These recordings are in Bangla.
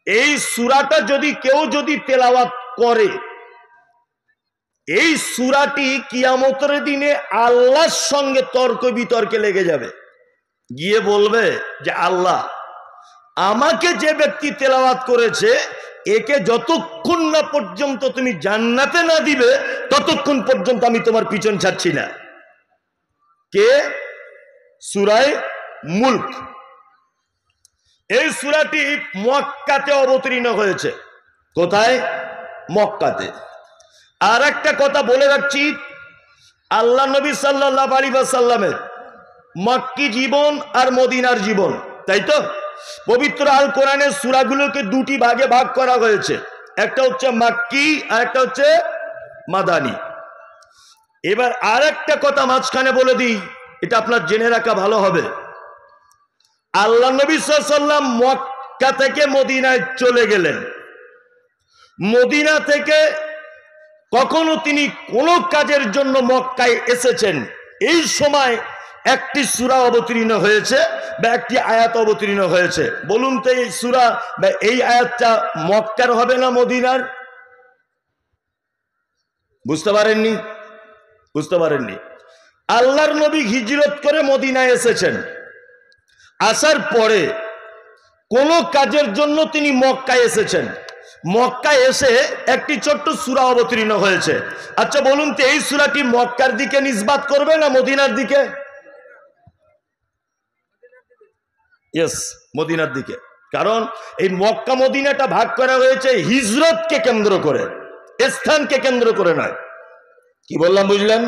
এই সূরাটা যদি কেউ তেলাওয়াত করে, এই সূরাটি কিয়ামতের দিনে আল্লাহর সঙ্গে তর্ক বিতর্কে লেগে যাবে, গিয়ে বলবে যে আল্লাহ, আমাকে যে ব্যক্তি তেলাওয়াত করেছে একে যতক্ষণ না পর্যন্ত তুমি জান্নাতে না দিবে ততক্ষণ পর্যন্ত আমি তোমার পিছন ছাড়ছি না। কে? সূরা মুলক। এই সূরাটি মক্কাতে অবতীর্ণ হয়েছে। কোথায়? মক্কাতে। আর একটা কথা বলে রাখছি, আল্লাহ নবী সাল্লাল্লাহু আলাইহি ওয়াসাল্লামের মক্কি জীবন আর মদিনার জীবন, তাই তো? পবিত্র আল কোরআনের সূরাগুলোকে দুটি ভাগে ভাগ করা হয়েছে, একটা হচ্ছে মক্কি আর একটা হচ্ছে মাদানী। এবার আর একটা কথা মাঝখানে বলে দিই, এটা আপনার জেনে রাখা ভালো হবে। আল্লাহ নবী সাল্লাল্লাহু আলাইহি ওয়াসাল্লাম মক্কা থেকে মদিনায় চলে গেলেন। মদিনা থেকে কখনো তিনি কোনো কাজের জন্য মক্কায় এসেছেন, এই সময় একটি সূরা অবতীর্ণ হয়েছে বা একটি আয়াত অবতীর্ণ হয়েছে। বলুন তো এই সূরা বা এই আয়াতটা মক্কার হবে না মদিনার? বুঝতে পারেননি? আল্লাহর নবী হিজরত করে মদিনায় এসেছেন, আসার পরে কোন কাজের জন্য তিনি মক্কায় এসেছেন, মক্কায় এসে একটি ছোট্ট সূরা অবতীর্ণ হয়েছে। আচ্ছা বলুন তো এই সূরাটি মক্কার দিকে নিসবাত করবে না মদিনার দিকে? ইয়েস, মদিনার দিকে। কারণ এই মক্কা মদিনাটা ভাগ করা হয়েছে হিজরতকে কেন্দ্র করে, স্থানকে কেন্দ্র করে নয়। কি বললাম বুঝলেন?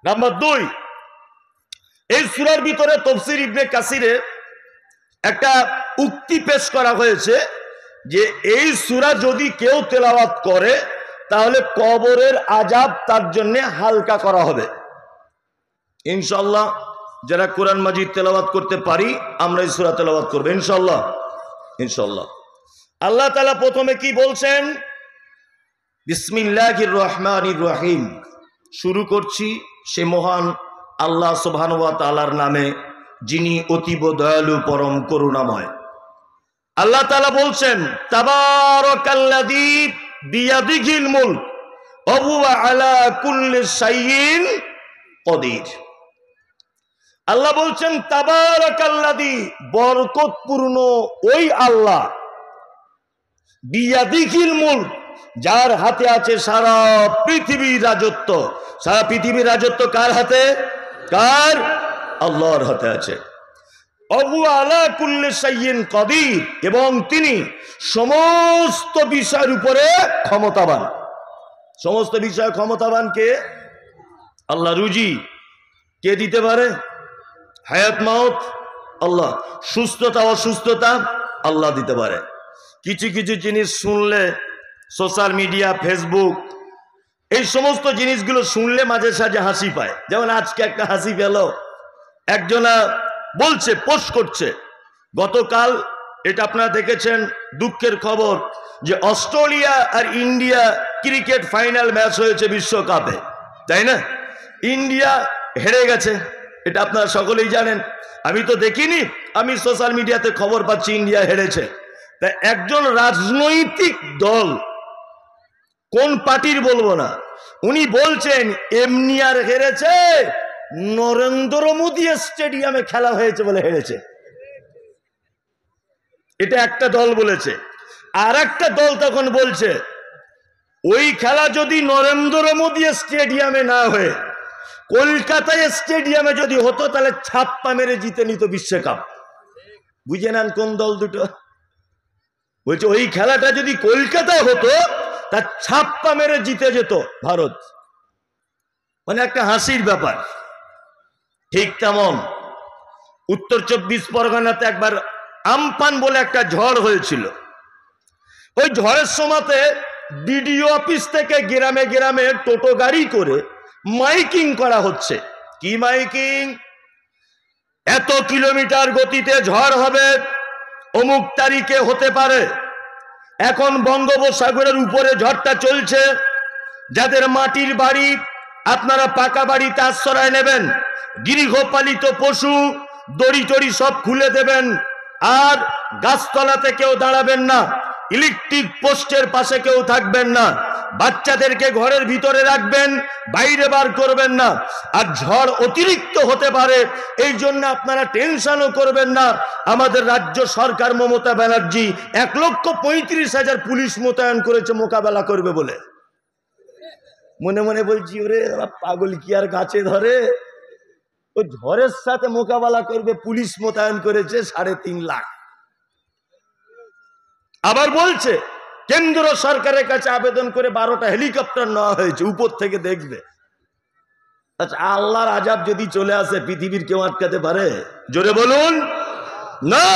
নাম্বার 2, এই সূরার ভিতরে তাফসীর ইবনে কাসিরে একটা উক্তি পেশ করা হয়েছে যে এই সূরা যদি কেউ তেলাওয়াত করে তাহলে কবরের আযাব তার জন্য হালকা করা হবে। ইনশাআল্লাহ যারা কোরআন মাজিদ তেলাওয়াত করতে পারি আমরা এই সূরা তেলাওয়াত করব ইনশাআল্লাহ। আল্লাহ তাআলা প্রথমে কি বলছেন? বিসমিল্লাহির রহমানির রহিম। শুরু করছি সে মহান আল্লাহ সুবহানাহু ওয়া তাআলার নামে, যিনি অতীব দয়ালু পরম করুণাময়। আল্লাহ তাআলা বলছেন, তাবারাকাল্লাযী বিয়াদিহিল মুলক ওয়া হুয়া আলা কুল্লি শাইইন কদির। আল্লাহ বলছেন তাবারাকাল্লাযী, বরকতপূর্ণ ওই আল্লাহ, বিয়াদিহিল মুলক, যার হাতে আছে সারা পৃথিবীর রাজত্ব। সারা পৃথিবীর রাজত্ব কার হাতে? কার? আল্লাহর হাতে আছে। ওয়া আলা কুল্লি শাইইন কদির, এবং তিনি সমস্ত বিষয়ের উপরে ক্ষমতাবান। সমস্ত বিষয়ে ক্ষমতাবান কে? আল্লাহ। রুজি কে দিতে পারে? হায়াত মাউত আল্লাহ। সুস্থতা অসুস্থতা আল্লাহ দিতে পারে। কিছু কিছু জিনিস শুনলে সোশ্যাল মিডিয়া, ফেসবুক, এই সমস্ত জিনিসগুলো শুনলে মাঝে সাঝে হাসি পায়। যেমন আজকে একটা হাসি পেল, একজনা বলছে, পোস্ট করছে, গতকাল এটা আপনারা দেখেছেন, দুঃখের খবর যে অস্ট্রেলিয়া আর ইন্ডিয়া ক্রিকেট ফাইনাল ম্যাচ হয়েছে বিশ্বকাপে, তাই না? ইন্ডিয়া হেরে গেছে, এটা আপনারা সকলেই জানেন। আমি তো দেখিনি, আমি সোশ্যাল মিডিয়াতে খবর পাচ্ছি ইন্ডিয়া হেরেছে। তাই একজন রাজনৈতিক দল, কোন পার্টির বলবো না, উনি বলছেন এমনি আর হেরেছে, নরেন্দ্র মোদী স্টেডিয়ামে খেলা হয়েছে বলে হেরেছে। এটা একটা দল বলেছে। আর একটা দল তখন বলছে ওই খেলা যদি নরেন্দ্র মোদী স্টেডিয়ামে না হয়ে কলকাতায় স্টেডিয়ামে যদি হতো তাহলে ছাপ্পা মেরে জিতে নিত বিশ্বকাপ। বুঝে নেন কোন দল দুটো? বলছে ওই খেলাটা যদি কলকাতায় হতো তা ছাপ্পা মেরে জিতে যেত ভারত। মানে একটা হাসির ব্যাপার। ঠিক তেমন উত্তর 24 পরগনাতে একবার আমপান বলে একটা ঝড় হয়েছিল। ওই ঝড়ের সময়তে বিডিও অফিস থেকে গ্রামে গ্রামে টোটো গাড়ি করে মাইকিং করা হচ্ছে। কি মাইকিং? এত কিলোমিটার গতিতে ঝড় হবে, অমুক তারিখে হতে পারে, এখন বঙ্গোপসাগরের উপরে ঝড়টা চলছে, যাদের মাটির বাড়ি আপনারা পাকা বাড়িতে আশ্রয় নেবেন, গৃহপালিত পশু দড়ি টড়ি সব খুলে দেবেন, আর গাছতলাতে কেউ দাঁড়াবেন না, ইলেকট্রিক পোস্টের পাশে কেউ থাকবেন না, বাচ্চাদেরকে ঘরের ভিতরে রাখবেন, বাইরে বার করবেন না। আর ঝড় অতিরিক্ত হতে পারে, এই জন্য আপনারা টেনশনও করবেন না। আমাদের রাজ্য সরকার মমতা ব্যানার্জি 1,35,000 পুলিশ মোতায়েন করেছে মোকাবেলা করবে বলে। মনে মনে বলছি, ওরে পাগল কি আর গাছে ধরে, ও ঝড়ের সাথে মোকাবেলা করবে, পুলিশ মোতায়েন করেছে 3.5 লাখ। আবার বলছে কেন্দ্র সরকারের কাছে আবেদন করে 12টা হেলিকপ্টার নেওয়া হয়েছে, উপর থেকে দেখবে। আচ্ছা, আল্লাহর আযাব যদি চলে আসে, পৃথিবীর কেউ আটকাতে পারে? জোরে বলুন না।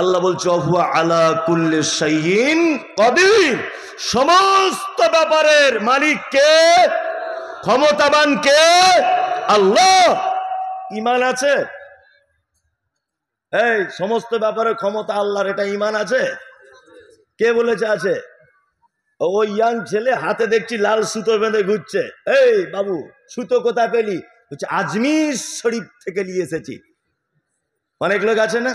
আল্লাহ বলছে ওয়া আলা কুল্লি শাইইন কাদির, সমস্ত ব্যাপারের মালিক কে? ক্ষমতাবান কে? আল্লাহ। ঈমান আছে? এই সমস্ত ব্যাপারে ক্ষমতা আল্লাহর, এটা ঈমান আছে? কে বলেছে আছে? ও ইয়াং ছেলে হাতে দেখছি লাল সুতো বেঁধে ঘুরছে। এই বাবু, সুতো কোথায় পেলি? বলছে আজমির শরীফ থেকে নিয়ে এসেছি। অনেক লোক আছে না,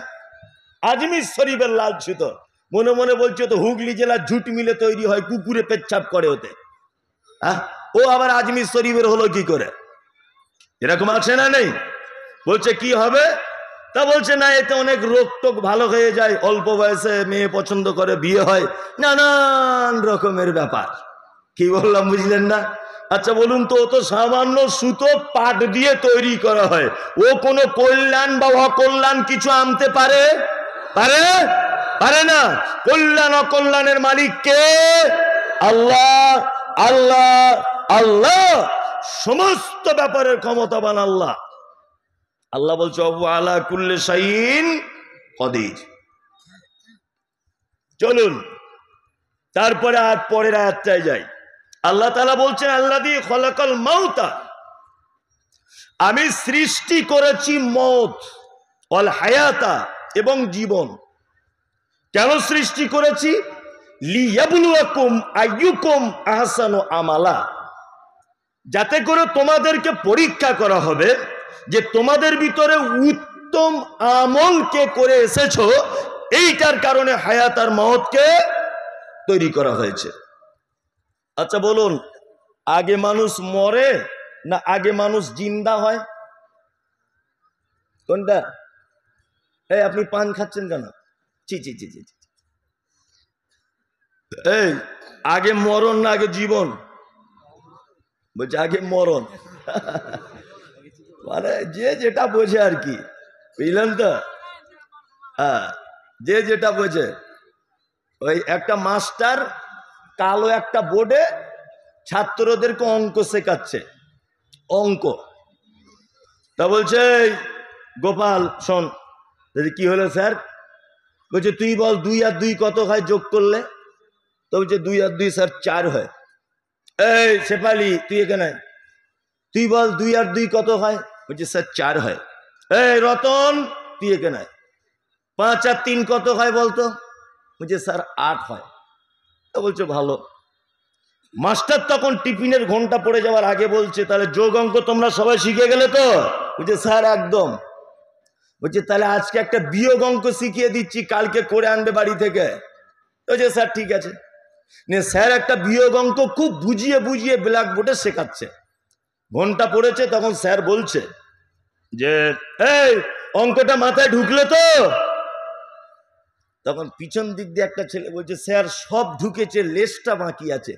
আজমির শরীফের লাল সুতো। মনে মনে বলছে তো হুগলি জেলার ঝুট মিলে তৈরি হয়, কুকুরে পেচ্ছাপ করে ওতে। ও আবার আজমির শরীফের হলো কি করে? এরকম আছে না নেই? বলছে কি হবে? তা বলছে না, এতে অনেক রোগ টোগ ভালো হয়ে যায়, অল্প বয়সে মেয়ে পছন্দ করে বিয়ে হয়, নানান রকমের ব্যাপার। কি বললাম বুঝলেন না? আচ্ছা বলুন তো, ও তো সামান্য সুতো পাট দিয়ে তৈরি করা হয়, ও কোনো কল্যাণ বা অকল্যাণ কিছু আনতে পারে? পারে? পারে না। কল্যাণ অকল্যাণের মালিক কে? আল্লাহ। আল্লাহ আল্লাহ, সমস্ত ব্যাপারের ক্ষমতাবান আল্লাহ। আল্লাহ বলছে ওয়া আলা কুল্লি শাইইন কাদির। চলুন তারপরে আর পরের আয়াতটায় যাই। আল্লাহ তাআলা বলছেন আল্লাযী খলাকাল মাউতা, আমি সৃষ্টি করেছি মওত, ওয়াল হায়াতা, এবং জীবন। কেন সৃষ্টি করেছি? লিয়াবলুয়াকুম আইয়ুকুম আহসানু আমালা, যাতে করে তোমাদেরকে পরীক্ষা করা হবে যে তোমাদের ভিতরে উত্তম আমল কে করে এসেছো। এইটার কারণে হায়াত আর মওতকে তৈরি করা হয়েছে। আচ্ছা বলুন, আগে মানুষ মরে না আগে মানুষ জিন্দা হয়? কোনটা? এই আপনি পান খাচ্ছেন কেন? জি জি জি জি। এই আগে মরণ না আগে জীবন? বলছে আগে মরণ। মানে যে যেটা বোঝে আর কি, বুঝলেন তো? হ্যাঁ, যে যেটা বোঝে। ওই একটা মাস্টার কালো একটা বোর্ডে ছাত্রদেরকে অঙ্ক শেখাচ্ছে, অঙ্ক। তা বলছে গোপাল শোন। কি হলো স্যার? বলছে তুই বল 2 আর 2 কত হয় যোগ করলে? তো বলছে 2 আর 2 স্যার 4 হয়। এই শেফালি তুই এখানে, তুই বল 2 আর 2 কত হয়? বলছে স্যার 4 হয়। এই রতন তুই এখানে, 5 আর 3 কত হয় বলতো? বলছে স্যার 8 হয়। তো বলছে ভালো। মাস্টার তখন টিফিনের ঘন্টা পড়ে যাওয়ার আগে বলছে তাহলে যোগ অঙ্ক তোমরা সবাই শিখে গেলে তো? বলছে স্যার একদম। বলছে তাহলে আজকে একটা বিয়োগ অঙ্ক শিখিয়ে দিচ্ছি, কালকে করে আনবে বাড়ি থেকে। বলছে স্যার ঠিক আছে। স্যার একটা বিয়োগ অঙ্ক খুব বুঝিয়ে বুঝিয়ে ব্ল্যাকবোর্ডে শেখাচ্ছে। ঘন্টা পড়েছে, তখন স্যার বলছে যে এই অঙ্কটা মাথায় ঢুকলে তো? তখন পিছন দিক দিয়ে একটা ছেলে বলছে স্যার সব ঢুকেছে, লেজটা বাকি আছে।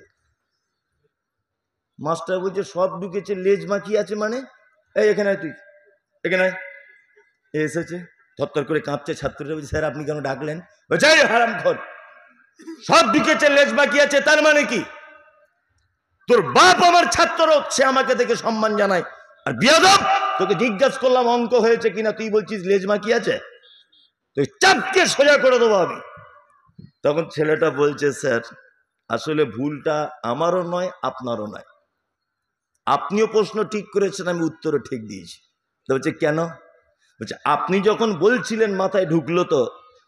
মাস্টার বলছে সব ঢুকেছে, লেজ বাকি আছে মানে? এই এখানে তুই এখানে এসেছে, থরথর করে কাঁপছে। ছাত্ররা বলছে স্যার আপনি কেন ডাকলেন? বলছে হারামখোর, সব ঢুকেছে লেজ বাকি আছে তার মানে কি? তোর বাপ আমার ছাত্র, সে আমাকে দেখে সম্মান জানায়। আর বিয়াদব, তোকে জিজ্ঞাসা করলাম অঙ্ক হয়েছে কিনা, তুই বলছিস লেজ বাকি আছে? তুই চাপকে সোজা করে দেবো আমি। তখন ছেলেটা বলছে স্যার আসলে ভুলটা আমারও নয় আপনারও নয়, আপনিও প্রশ্ন ঠিক করেছেন, আমি উত্তরও ঠিক দিয়েছি। তো বলছে কেন? বলছে আপনি যখন বলছিলেন মাথায় ঢুকলো তো,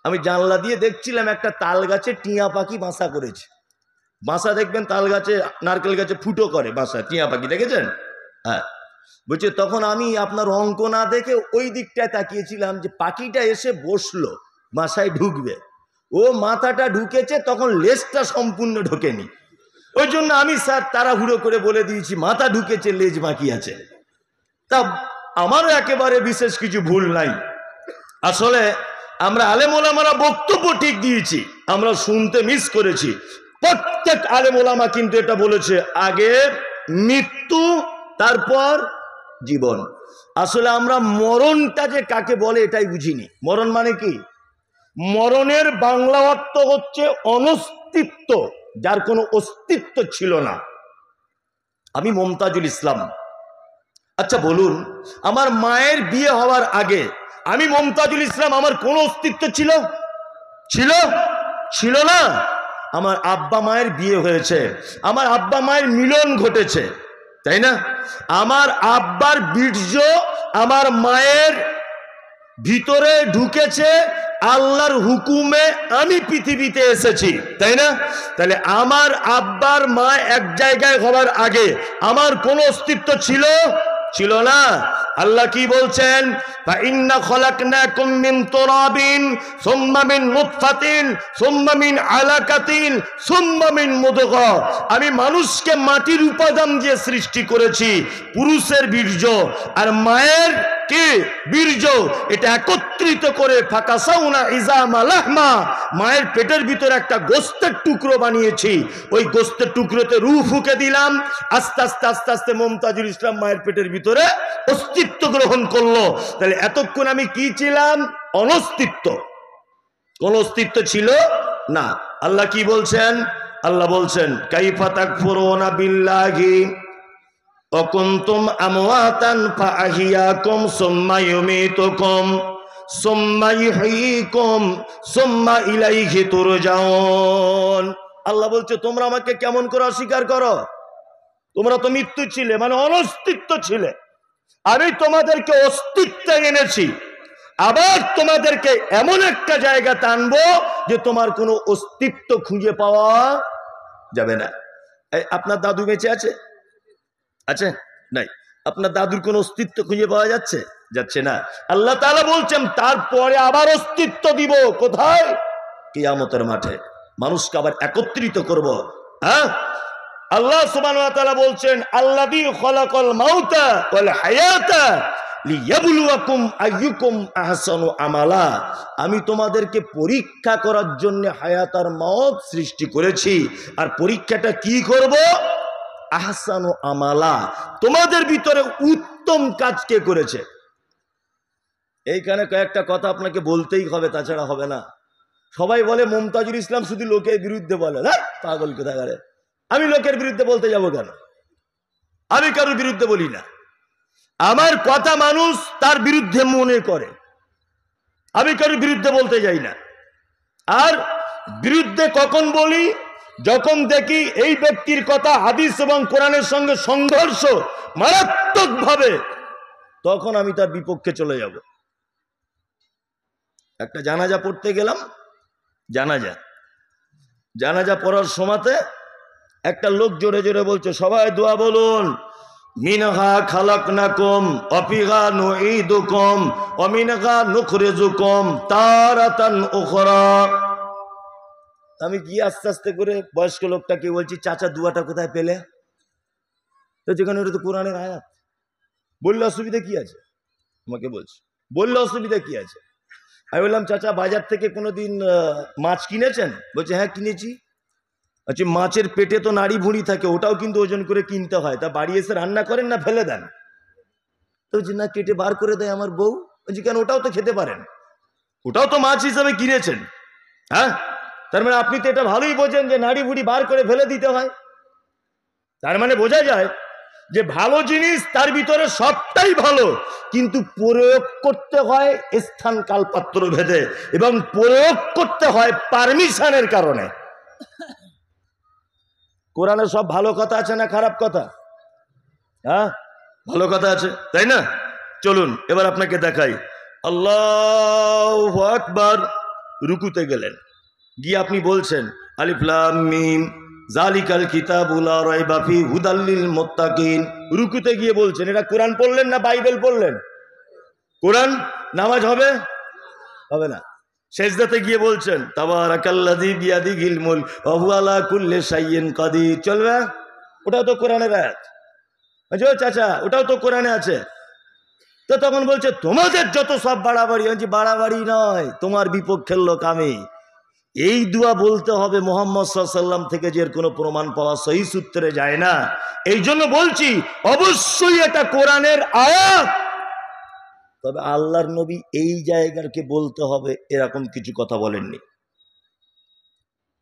আমি জানলা দিয়ে দেখছিলাম একটা তাল গাছে টিয়া পাখি বাসা করেছে। বাসা দেখবেন তাল গাছে, নারকেল গাছে ফুটো করে বাসা, টিয়া পাখি দেখেছেন? হ্যাঁ। বলছে তখন আমি আপনার অঙ্ক না দেখে ওই দিকটায় তাকিয়েছিলাম যে পাখিটা এসে বসলো, মাথায় ঢুকবে, ও মাথাটা ঢুকেছে তখন লেজটা সম্পূর্ণ ঢোকেনি। ওই জন্য আমি স্যার তাড়াহুড়ো করে বলে দিয়েছি মাথা ঢুকেছে লেজ বাকি আছে। তা আমারও একেবারে বিশেষ কিছু ভুল নাই। আসলে আমরা আলেম ওলামারা বক্তব্য ঠিক দিয়েছি, আমরা শুনতে মিস করেছি। প্রত্যেক আলেম ওলামা কিন্তু এটা বলেছে আগে মৃত্যু তারপর জীবন। আসলে আমরা মরণটা যে কাকে বলে এটাই বুঝিনি। মরণ মানে কি? মরণের বাংলা অর্থ হচ্ছে অনস্তিত্ব, যার কোনো অস্তিত্ব ছিল না। আমি মমতাজুল ইসলাম। আচ্ছা বলুন, আমার মায়ের বিয়ে হওয়ার আগে আমি মমতাজুল ইসলাম আমার কোনো অস্তিত্ব ছিল? ছিল? ছিল না। আমার আব্বা মায়ের বিয়ে হয়েছে, আমার আব্বা মায়ের মিলন ঘটেছে, তাই না? আমার আব্বার বীর্য আমার মায়ের ভিতরে ঢুকেছে, আল্লাহর হুকুমে আমি পৃথিবীতে এসেছি, তাই না? তাহলে আমার আব্বার মা এক জায়গায় হওয়ার আগে আমার কোনো অস্তিত্ব ছিল? ছিল না। আল্লাহ কি বলছেন? ফাইন্না খলাকনাকুম মিন তুরাবিন সুম্মা মিন নুতফাতিন সুম্মা মিন আলাকাতিন সুম্মা মিন মুদগা। আমি মানুষকে মাটির উপাদান দিয়ে সৃষ্টি করেছি, পুরুষের বীর্য আর মায়ের কি বীর্য, এটা একত্রিত করে ফাকাসাউনা ইজামা লাহমা, মায়ের পেটের ভিতরে একটা গোস্তের টুকরো বানিয়েছি। ওই গোস্তের টুকরোতে রূহ ফুঁকে দিলাম। আস্তে আস্তে আস্তে আস্তে মমতাজুল ইসলাম মায়ের পেটের ভিতরে অস্তিত্ব গ্রহণ করলো। তাহলে এতক্ষণ আমি কি ছিলাম? অনস্তিত্ব, কোন অস্তিত্ব ছিল না। আল্লাহ কি বলছেন? আল্লাহ বলছেন কাইফা তাকফুরুনা বিল্লাহি ওয়া কুনতুম আমওয়াতান ফাআহিয়াকুম সুম্মা ইউমীতুকুম সুম্মা ইহয়ীকুম সুম্মা ইলাইহি তুরজাউন। আল্লাহ বলছে তোমরা আমাকে কেমন করে অস্বীকার করো? তোমরা তো মৃত্যু ছিলে, মানে অনস্তিত্ব ছিলে। আমি তোমাদেরকে অস্তিত্ব এনেছি, আবার তোমাদেরকে এমন একটা জায়গা টানবো যে তোমার কোনো অস্তিত্ব খুঁজে পাওয়া যাবে না। আপনার দাদু বেঁচে আছে? আছে? নাই। আপনার দাদুর কোনো অস্তিত্ব খুঁজে পাওয়া যাচ্ছে? যাচ্ছে না। আল্লাহ তাআলা বলছেন তারপরে আবার অস্তিত্ব দিব। কোথায়? কিয়ামতের মাঠে মানুষকে আবার একত্রিত করব। হ্যাঁ, আল্লাহ সুবহানাহু ওয়া তাআলা বলছেন আল্লাযী খলাকাল মাউতা ওয়াল হায়াতা লিয়াবলুয়াকুম আইয়ুকুম আহসানু আমালা। আমি তোমাদেরকে পরীক্ষা করার জন্য হায়াত আর মওত সৃষ্টি করেছি। আর পরীক্ষাটা কি করব? আহসানু আমালা, তোমাদের ভিতরে উত্তম কাজ কে করেছে। এইখানে কয়েকটা কথা আপনাকে বলতেই হবে, তাছাড়া হবে না। সবাই বলে মমতাজুল ইসলাম শুধু লোকের বিরুদ্ধে বলে। না, পাগল কোথাকারে, আমি লোকের বিরুদ্ধে বলতে যাব কেন? আমি কারোর বিরুদ্ধে বলি না। আমার কথা মানুষ তার বিরুদ্ধে মনে করে, আমি কারোর বিরুদ্ধে বলতে যাই না। আর বিরুদ্ধে কখন বলি? যখন দেখি এই ব্যক্তির কথা হাদিস এবং কোরআনের সঙ্গে সংঘর্ষ মারাত্মকভাবে, তখন আমি তার বিপক্ষে চলে যাব। একটা জানাজা পড়তে গেলাম, জানাজা পড়ার সময়তে একটা লোক জোরে জোরে বলছে সবাই দোয়া বলুন, মিনহা খালাকনাকুম ওয়া ফিহা নুঈদুকুম ওয়া মিনহা নুখরিজুকুম তারাতান উখরা। আমি কি আস্তে আস্তে করে বয়স্ক লোকটাকে বলছি চাচা দুয়াটা কোথায় পেলে? তো যেখানে ওটা তো কোরআনের আয়াত। বললে অসুবিধা কি আছে? আমাকে বলছে বললে অসুবিধা কি আছে? আমি বললাম চাচা বাজার থেকে কোনোদিন মাছ কিনেছেন? বলছে হ্যাঁ কিনেছি। আচ্ছা, মাছের পেটে তো নাড়ি ভুঁড়ি থাকে, ওটাও কিন্তু ওজন করে কিনতে হয়, তা বাড়ি এসে রান্না করেন না ফেলে দেন? তো যে না, কেটে বার করে দেয় আমার বউ। বলছি কেন? ওটাও তো খেতে পারেন, ওটাও তো মাছ হিসাবে কিনেছেন। হ্যাঁ, তার মানে আপনি তো এটা ভালোই বোঝেন যে নাড়ি ভুঁড়ি বার করে ফেলে দিতে হয়। তার মানে বোঝা যায় যে ভালো জিনিস তার ভিতরে সবটাই ভালো, কিন্তু প্রয়োগ করতে হয় স্থান কাল পাত্র ভেদে, এবং প্রয়োগ করতে হয় পারমিশনের কারণে। কোরআনে সব ভালো কথা আছে না খারাপ কথা? হ্যাঁ, ভালো কথা আছে, তাই না? চলুন এবার আপনাকে দেখাই। আল্লাহু আকবার। রুকুতে গেলেন, গিয়ে আপনি বলছেন আলিফ লাম মিম জালিকাল কিতাবু লা রাইবা ফি হুদাল লিল মুত্তাকিন। রুকুতে গিয়ে বলছেন, এটা কোরআন পড়লেন না বাইবেল পড়লেন? কোরআন। নামাজ হবে? হবে না। সেজদাতে গিয়ে বলছেন তাবারাকাল্লাযী বিয়াদিহিল মুলক ওয়া হুয়া আলা কুল্লি শাইইন কাদির। চলবে? ওটাও তো কোরআনের আয়াত। ও চাচা, ওটাও তো কোরআনে আছে। তো তখন বলছে তোমাদের যত সব বাড়াবাড়ি। আমি বাড়াবাড়ি নয়, তোমার বিপক্ষের লোক আমি। এই দুয়া বলতে হবে মুহাম্মদ সাল্লাল্লাহু আলাইহি ওয়াসাল্লাম থেকে, যে কোনো প্রমাণ পাওয়া সহি সূত্রে যায় না। এই জন্য বলছি অবশ্যই এটা কোরআনের আয়াত, তবে আল্লাহর নবী এই জায়গাকে বলতে হবে এরকম কিছু কথা বলেননি।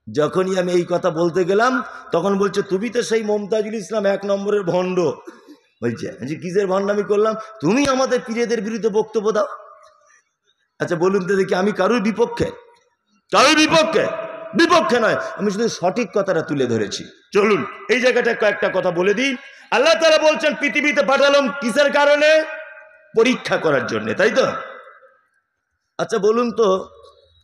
যখনই আমি এই কথা বলতে গেলাম তখন বলছে তুমি তো সেই মমতাজুল ইসলাম 1 নম্বরের ভণ্ড। বলছে কিসের ভণ্ডামি করলাম? তুমি আমাদের পীরেদের বিরুদ্ধে বক্তব্য দাও। আচ্ছা বলুন তো দেখি, আমি কারোর বিপক্ষে? কারোর বিপক্ষে? বিপক্ষে নয়, আমি শুধু সঠিক কথাটা তুলে ধরেছি। চলুন এই জায়গাটা কয়েকটা কথা বলে দিই। আল্লাহ তাআলা বলছেন পৃথিবীতে পাঠালাম কিসের কারণে? পরীক্ষা করার জন্য, তাই তো? আচ্ছা বলুন তো,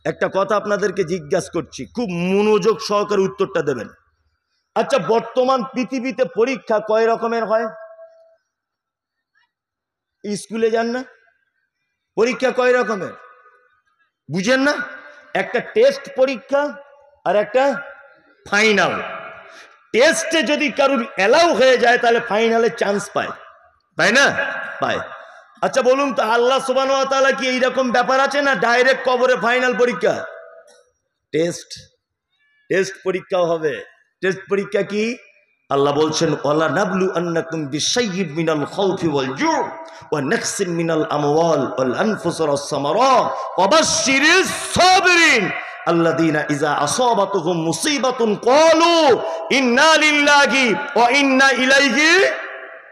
একটা কথা আপনাদেরকে জিজ্ঞাসা করছি, খুব মনোযোগ সহকারে উত্তরটা দেবেন। আচ্ছা বর্তমান পৃথিবীতে পরীক্ষা কয় রকমের হয়? স্কুলে যান না, পরীক্ষা কয় রকমের বুঝেন না? একটা টেস্ট পরীক্ষা আর একটা ফাইনাল। টেস্টে যদি কারুর অ্যালাউ হয়ে যায় তাহলে ফাইনালে চান্স পায়, তাই না? পায়। আচ্ছা বলুন তো আল্লাহ সুবহানাহু ওয়া তাআলা কি এইরকম ব্যাপার আছে না ডাইরেক্ট কবরে ফাইনাল পরীক্ষা? টেস্ট পরীক্ষাও হবে। টেস্ট পরীক্ষা কি? আল্লাহ বলছেন ওয়ালা নাবলু আন্নাকুম বিশাইয়্যিন মিনাল খাউফি ওয়াল জু' ওয়া নাকসিম মিনাল আমওয়াল ওয়াল আনফুসি ওয়াস সামারাত ওয়া বাশশিরিস সাবিরিন আল্লাযীনা ইযা আসাবাতুহুম মুসিবাতুন ক্বালু ইন্না লিল্লাহি ওয়া ইন্না ইলাইহি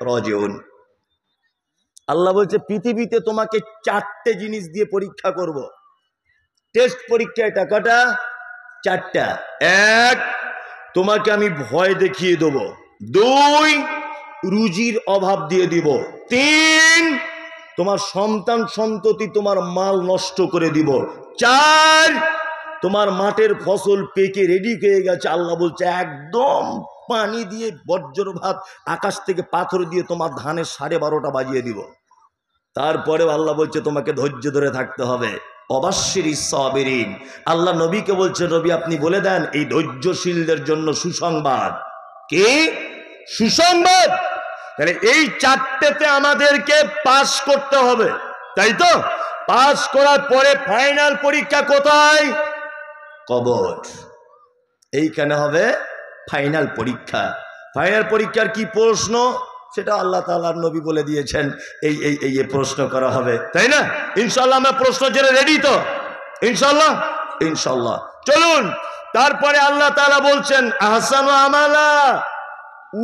রাজিউন। আল্লাহ বলছে পৃথিবীতে তোমাকে 4টে জিনিস দিয়ে পরীক্ষা করব। টেস্ট পরীক্ষা এটা কটা? 4টা। 1, তোমাকে আমি ভয় দেখিয়ে দেব। 2, রুজির অভাব দিয়ে দিব। 3, তোমার সন্তান সন্ততি তোমার মাল নষ্ট করে দিব। 4, তোমার মাঠের ফসল পেকে রেডি হয়ে গেছে, আল্লাহ বলছে একদম পানি দিয়ে বজ্রপাত আকাশ থেকে পাথর দিয়ে তোমার ধানের 12:30 বাজিয়ে দিব। তারপরে আল্লাহ বলছে তোমাকে ধৈর্য ধরে থাকতে হবে। ওয়াবাশশিরিস সাবিরিন। আল্লাহ নবীকে বলছে নবী আপনি বলে দেন এই ধৈর্যশীলদের জন্য সুসংবাদ। কি সুসংবাদ? তাহলে এই 4টেতে আমাদেরকে পাস করতে হবে, তাই তো? পাস করার পরে ফাইনাল পরীক্ষা কোথায়? কবর। এইখানে হবে ফাইনাল পরীক্ষা। ফাইনাল পরীক্ষার কি প্রশ্ন সেটা আল্লাহ তাআলার নবী বলে দিয়েছেন, এই এই এই প্রশ্ন করা হবে, তাই না? ইনশাআল্লাহ আমরা প্রশ্ন জেনে রেডি তো? ইনশাআল্লাহ ইনশাআল্লাহ। চলুন তারপরে আল্লাহ তাআলা বলছেন আহসানু আমালা,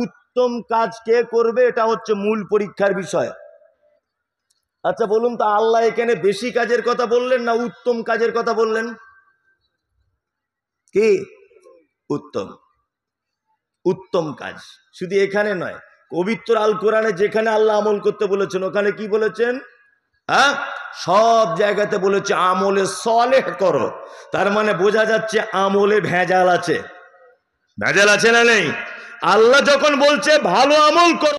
উত্তম কাজ কে করবে এটা হচ্ছে মূল পরীক্ষার বিষয়। আচ্ছা বলুন তো আল্লাহ এখানে বেশি কাজের কথা বললেন না উত্তম কাজের কথা বললেন? কি উত্তম? উত্তম কাজ শুধু এখানে নয়, পবিত্র আল কোরআনে যেখানে আল্লাহ আমল করতে বলেছেন ওখানে কি বলেছেন? হ্যাঁ, সব জায়গাতে বলেছে আমলে সালেহ করো। তার মানে বোঝা যাচ্ছে আমলে ভেজাল আছে। ভেজাল আছে না নেই? আল্লাহ যখন বলছে ভালো আমল করো